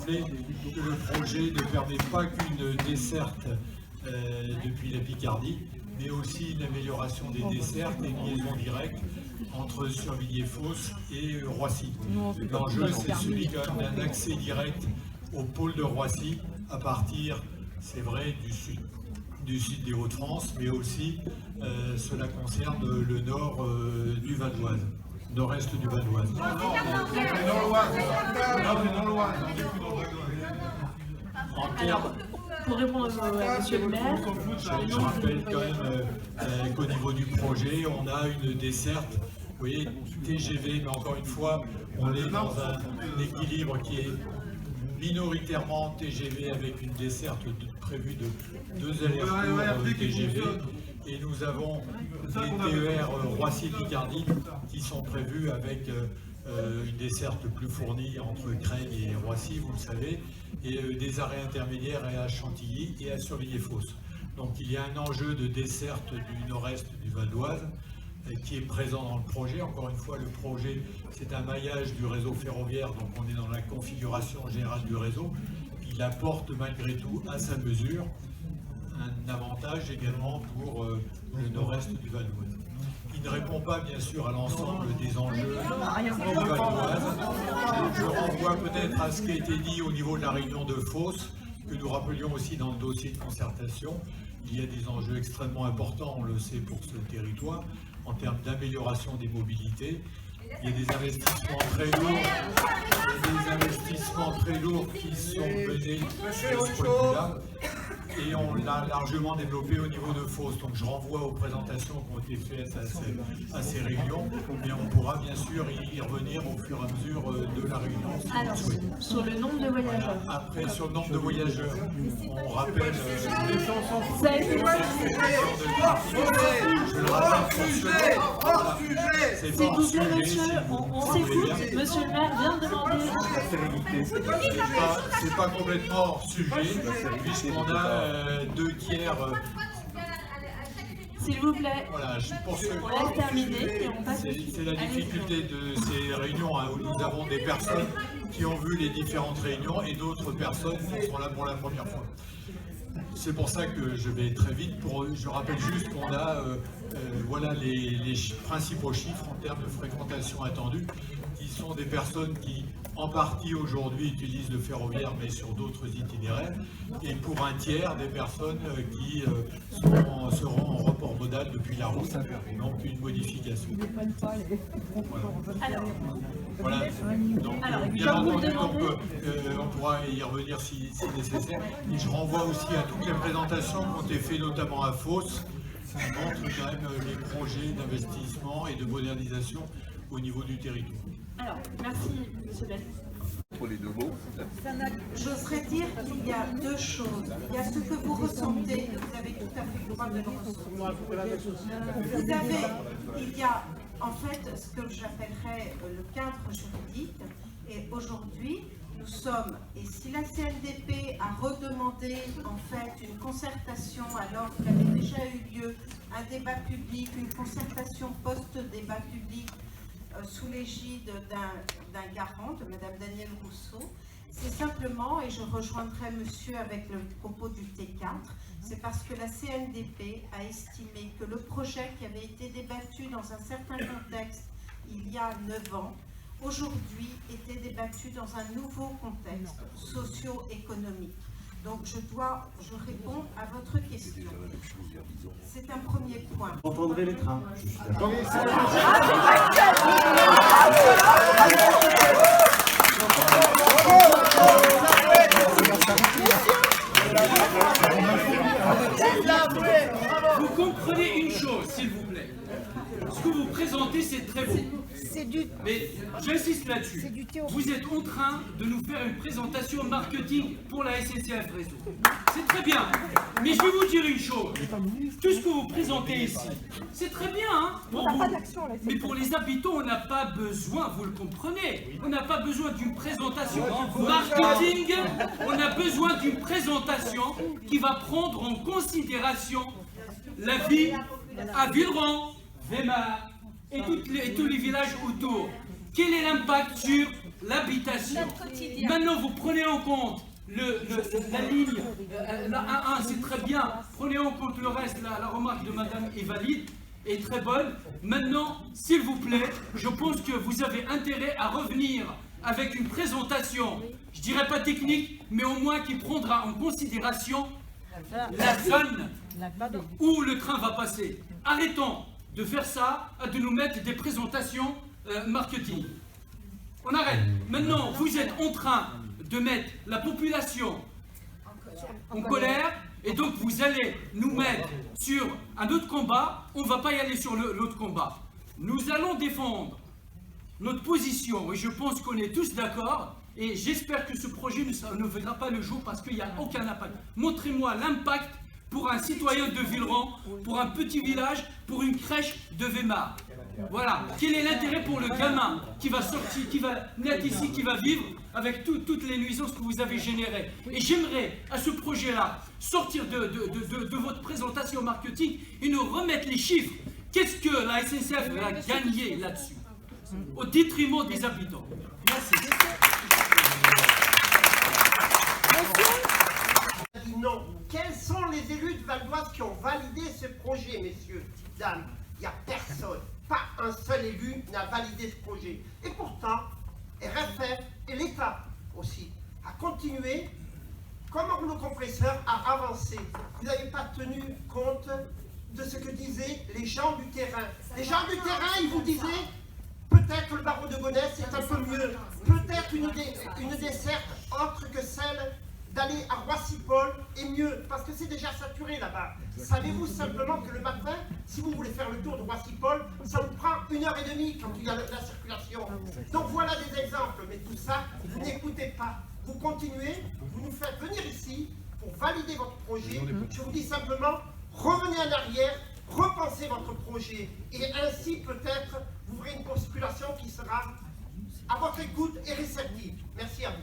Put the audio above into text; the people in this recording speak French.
que le projet ne permet pas qu'une desserte depuis la Picardie, mais aussi une amélioration des dessertes et une liaison directe entre Survilliers-Fosse et Roissy. L'enjeu, c'est celui quand même d'un accès direct au pôle de Roissy à partir, c'est vrai, du sud des Hauts-de-France, mais aussi cela concerne le nord du Val d'Oise, nord-est du Val d'Oise. Pour répondre à monsieur le maire, je rappelle quand même qu'au niveau du projet, on a une desserte, vous voyez, TGV, mais encore une fois, on est dans un équilibre qui est minoritairement TGV avec une desserte prévue de 2 allers-retours TGV. Et nous avons des TER Roissy-Picardie qui sont prévus avec une desserte plus fournie entre Creil et Roissy, vous le savez, et des arrêts intermédiaires à Chantilly et à Survilliers-Fosse. Donc il y a un enjeu de desserte du nord-est du Val d'Oise qui est présent dans le projet. Encore une fois, le projet, c'est un maillage du réseau ferroviaire, donc on est dans la configuration générale du réseau. Il apporte malgré tout, à sa mesure, un avantage également pour le nord-est du Val d'Oise. Il ne répond pas bien sûr à l'ensemble des enjeux du Val d'Oise. Je renvoie peut-être à ce qui a été dit au niveau de la réunion de Fosse, que nous rappelions aussi dans le dossier de concertation. Il y a des enjeux extrêmement importants, on le sait, pour ce territoire, en termes d'amélioration des mobilités. Il y a des investissements très lourds, qui sont menés sur ce point-là. Et on l'a largement développé au niveau de Fosse. Donc je renvoie aux présentations qui ont été faites à ces réunions, mais on pourra bien sûr y revenir au fur et à mesure de la réunion. Alors, sur le nombre de voyageurs. Voilà. Après, sur le nombre de voyageurs, on rappelle Ça a été c'est pas un sujet, monsieur, on s'écoute. Monsieur le maire vient de demander. C'est pas complètement hors sujet, puisqu'on a 2 tiers. S'il vous plaît, Voilà, on laisse terminer et on passe. C'est la difficulté de ces réunions où nous avons des personnes qui ont vu les différentes réunions et d'autres personnes qui sont là pour la première fois. C'est pour ça que je vais très vite. Je rappelle juste qu'on a voilà les principaux chiffres en termes de fréquentation attendue, qui sont des personnes qui, en partie aujourd'hui, utilisent le ferroviaire, mais sur d'autres itinéraires, et pour un tiers, des personnes qui seront en report modal depuis la route, donc une modification. Voilà. Donc, bien entendu, on pourra y revenir si nécessaire. Et je renvoie aussi à toutes les présentations qui ont été faites, notamment à Fosse, qui montrent quand même les projets d'investissement et de modernisation au niveau du territoire. Alors, merci, monsieur Bell. Pour les 2 mots. J'oserais dire qu'il y a 2 choses. Il y a ce que vous ressentez, vous avez tout à fait le droit de le ressentir. Il y a en fait ce que j'appellerais le cadre juridique. Et aujourd'hui, nous sommes, et si la CNDP a redemandé en fait une concertation alors qu'il avait déjà eu lieu un débat public, une concertation post-débat public, sous l'égide d'un garant, de Madame Danielle Rousseau, c'est simplement, et je rejoindrai monsieur avec le propos du T4, c'est parce que la CNDP a estimé que le projet qui avait été débattu dans un certain contexte il y a 9 ans, aujourd'hui était débattu dans un nouveau contexte socio-économique. Donc je réponds à votre question. C'est un premier point. Vous entendrez les trains. Je suis d'accord. Vous comprenez une chose, s'il vous plaît. Ce que vous présentez, c'est très beau. Mais j'insiste là-dessus. Vous êtes en train de nous faire une présentation marketing pour la SNCF Réseau. C'est très bien. Mais je vais vous dire une chose. Tout ce que vous présentez ici, c'est très bien, hein, pour vous. Mais pour les habitants, on n'a pas besoin, vous le comprenez, on n'a pas besoin d'une présentation marketing, on a besoin d'une présentation qui va prendre en considération la vie à Villeran, Weimar et tous les villages autour. Quel est l'impact sur l'habitation. Maintenant, vous prenez en compte la ligne, la 1-1, c'est très bien. Prenez en compte le reste, la remarque de Madame est valide et très bonne. Maintenant, s'il vous plaît, je pense que vous avez intérêt à revenir avec une présentation, je dirais pas technique, mais au moins qui prendra en considération la zone où le train va passer. Arrêtons de faire ça, de nous mettre des présentations marketing. On arrête. Maintenant, vous êtes en train de mettre la population en colère, et donc vous allez nous mettre sur un autre combat. On ne va pas y aller sur l'autre combat. Nous allons défendre notre position, et je pense qu'on est tous d'accord, et j'espère que ce projet ne verra pas le jour parce qu'il n'y a aucun impact. Montrez-moi l'impact pour un citoyen de Villeran, pour un petit village, pour une crèche de Weimar. Voilà. Quel est l'intérêt pour le gamin qui va sortir, qui va naître ici, qui va vivre avec toutes les nuisances que vous avez générées? Et j'aimerais, à ce projet-là, sortir de votre présentation marketing et nous remettre les chiffres. Qu'est-ce que la SNCF va gagner là-dessus, au détriment des habitants? Merci. Non. Quels sont les élus de Val-d'Oise qui ont validé ce projet, messieurs, dames? Il n'y a personne. Pas un seul élu n'a validé ce projet. Et pourtant, RFF et l'État aussi a continué, comme un rouleau compresseur, à avancer. Vous n'avez pas tenu compte de ce que disaient les gens du terrain. Les gens du terrain, ils vous disaient peut-être que le barreau de Gonesse est un peu mieux, peut-être une desserte autre que celle d'aller à Roissy-Paul est mieux, parce que c'est déjà saturé là-bas. Savez-vous simplement que le matin, si vous voulez faire le tour de Roissy-Paul, ça vous prend 1h30 quand il y a la circulation. Donc voilà des exemples, mais tout ça, vous n'écoutez pas. Vous continuez, vous nous faites venir ici pour valider votre projet. Je vous dis simplement, revenez en arrière, repensez votre projet, et ainsi peut-être vous aurez une population qui sera à votre écoute et réceptive. Merci à vous.